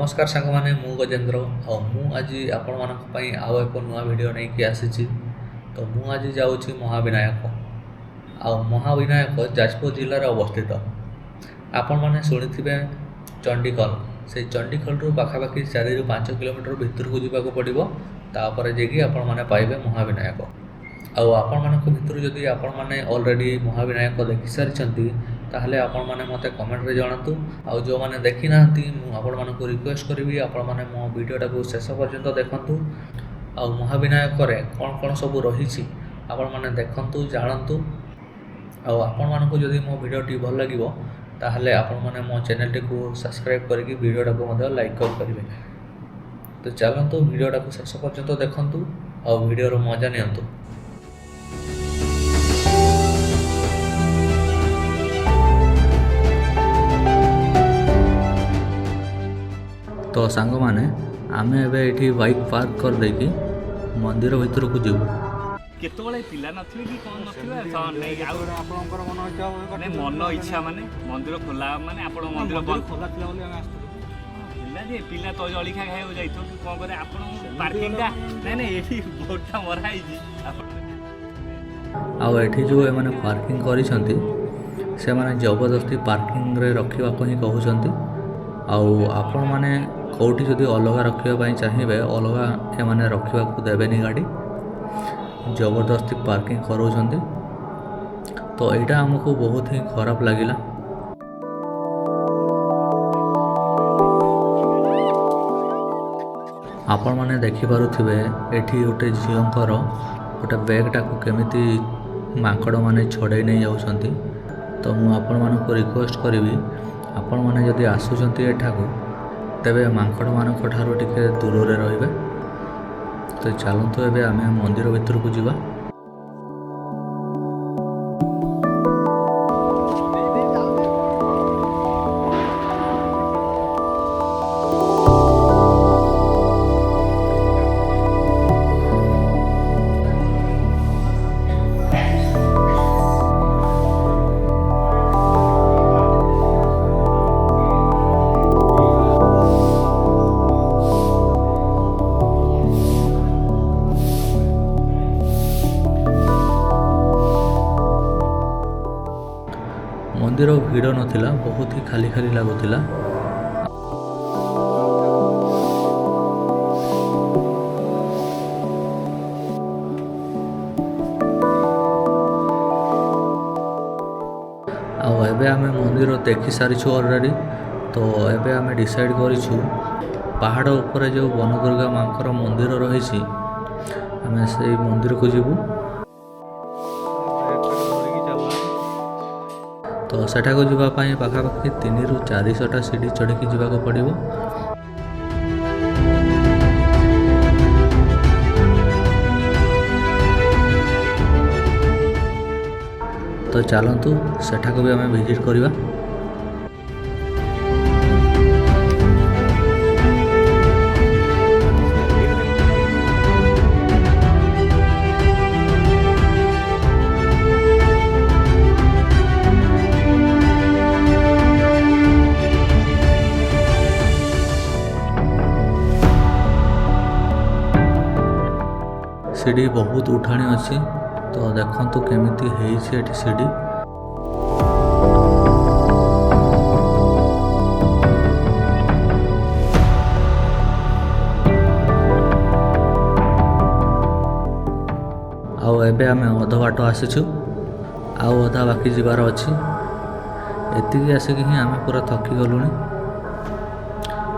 नमस्कार सांग मैंने मु गजेन्द्र आज आपण मानी आउ एक नुआ वीडियो नहीं कि आसी। तो मु आज जाऊँगी महाविनायक महाविनायक जाजपुर जिलार अवस्थित। आपण मैंने शुणी चंडीखोल से चंडीखोल पाखापाखि 4 ରୁ 5 किलोमीटर भितर को जावाक पड़ो तापर जाकि आपण मैंने पाइबे महाविनायक। आपण मान भितर जदि आपण मैंने ऑलरेडी महाविनायक देखि सारी ताहले आपण माने मते कमेंट रे जणातु। जो माने देखि नाहंती मु आपण मानकु रिक्वेस्ट करिवि आपण माने मो वीडियोटा को शेष पर्यंत देखंतु। महाविनायक रे कोन कोन सब रहिछि आपण माने देखंतु जानंतु। आपण मानकु जदि मो वीडियोटी भल लागिवो ताहले आपण माने मो चैनल को सब्सक्राइब करके वीडियोटा को मते लाइक करिवे। तो चलंतु वीडियोटा को शेष पर्यंत देखंतु वीडियो रो मजा नियंतु। तो सांग माने आमे एबे एठी बाइक पार्क कर देकी मंदिर भीतर को जीवु। केतोले पिला नथिबे कि कोन नथिबे नै आपनकर मन इच्छा माने मंदिर खोला माने आपण मंदिर खोला थिला बोली हम आस्तु पिला जे पिला तो जळिखा खाइबो जाइतो कि कोन करे आपण पार्किंग का नै एठी बोर्डटा मराई जी आ एठी जो माने पार्किंग करी छंती से माने जबरदस्ती पार्किंग रे रखिबा को ही कहू छंती। आपण माने कौटी जदि अलग रखापी चाहिए अलग एमाने रखा देवेनि गाड़ी जबरदस्ती पार्किंग कराउछंती। तो यहाँ आमको बहुत ही खराब लगिला। आपण माने देखि पारुथिबे एठी गोटे झीलंकर गोटे बैगटा को केमिति माकड़ माने छड़े नहीं जाउछंती। तो मु आपण मानक रिक्वेस्ट करिवि आपण माने जदि आसुछंती एठाको तेबे माकड़ मानक ठारो टिके दूर रे रहिबे। तो चलतु एबे आमे मंदिर भीतर को जीवा। मंदिर भीड़ नथिला बहुत ही खाली खाली लगुला। एबे आमे मंदिर देखि सारिछु ऑलरेडी। तो एबे आमे डिसाइड करिछु पहाड़ ऊपर जो वनदुर्गा मांकर मंदिर रही आमे से मंदिर को जीवु। तो सेठा को जीवा पाई पाखापाखि 3 ରୁ 400टा सीढ़ी चढ़ी जीवा को पड़ो। तो चलतु सेठा को भी आम विजिट करवा। सीढ़ी बहुत उठाणी अच्छी। तो देखंतु केमिति हेइछि एठी सीढ़ी। एबे आमे अध बाट आसीछु अधा बाकी जीवार अच्छी। एतिकी आसिक ही आमे पूरा थकी गलुनी।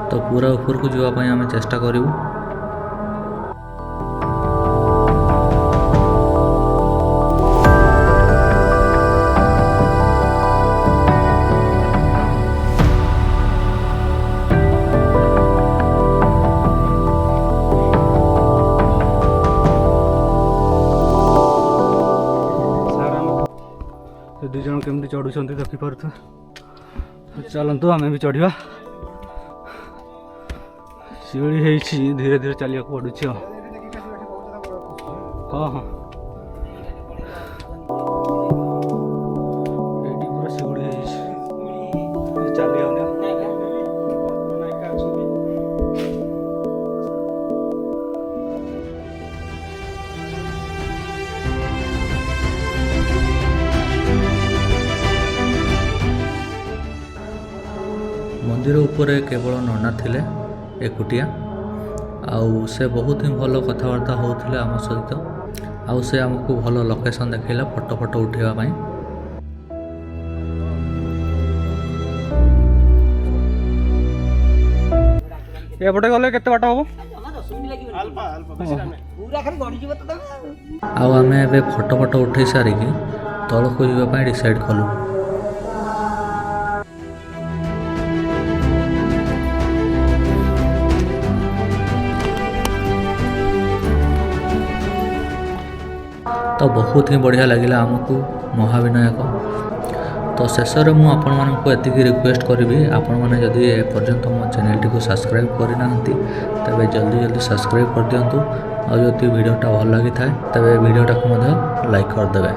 तो पूरा ऊपर को जीवा पई आमे चेष्टा करिवु। दुई जन केमती चढ़ुंट देखिपुर। चलतु आम भी चढ़ा। सीढ़ी है धीरे धीरे चलिया पड़ू। हाँ हाँ पूरा सीढ़ी चली मंदिर उपरे केवल नना थिले एकुटिया आउ से बहुत ही भल कथबार्ता होउथिले आम सहित आउ से आमको भल लोकेशन देखैला फोटो फोटो उठेबा पई। एपटे गले केते बाट हबो आउ आमे एबे फोटो फोटो उठै सारिकी तळको जिबा पई डिसाइड कलु। तो बहुत ही बढ़िया लगिला आमको महाविनायक। तो शेष में मुझे आपण मानक एतिकी रिक्वेस्ट करी आपण मैंने जदि ए पर्यंत मो चैनल टी को सब्सक्राइब करना तबे जल्दी जल्दी सब्सक्राइब कर दिंतु और जदि वीडियोटा भल लगी था तबे वीडियोटा को लाइक कर देबे।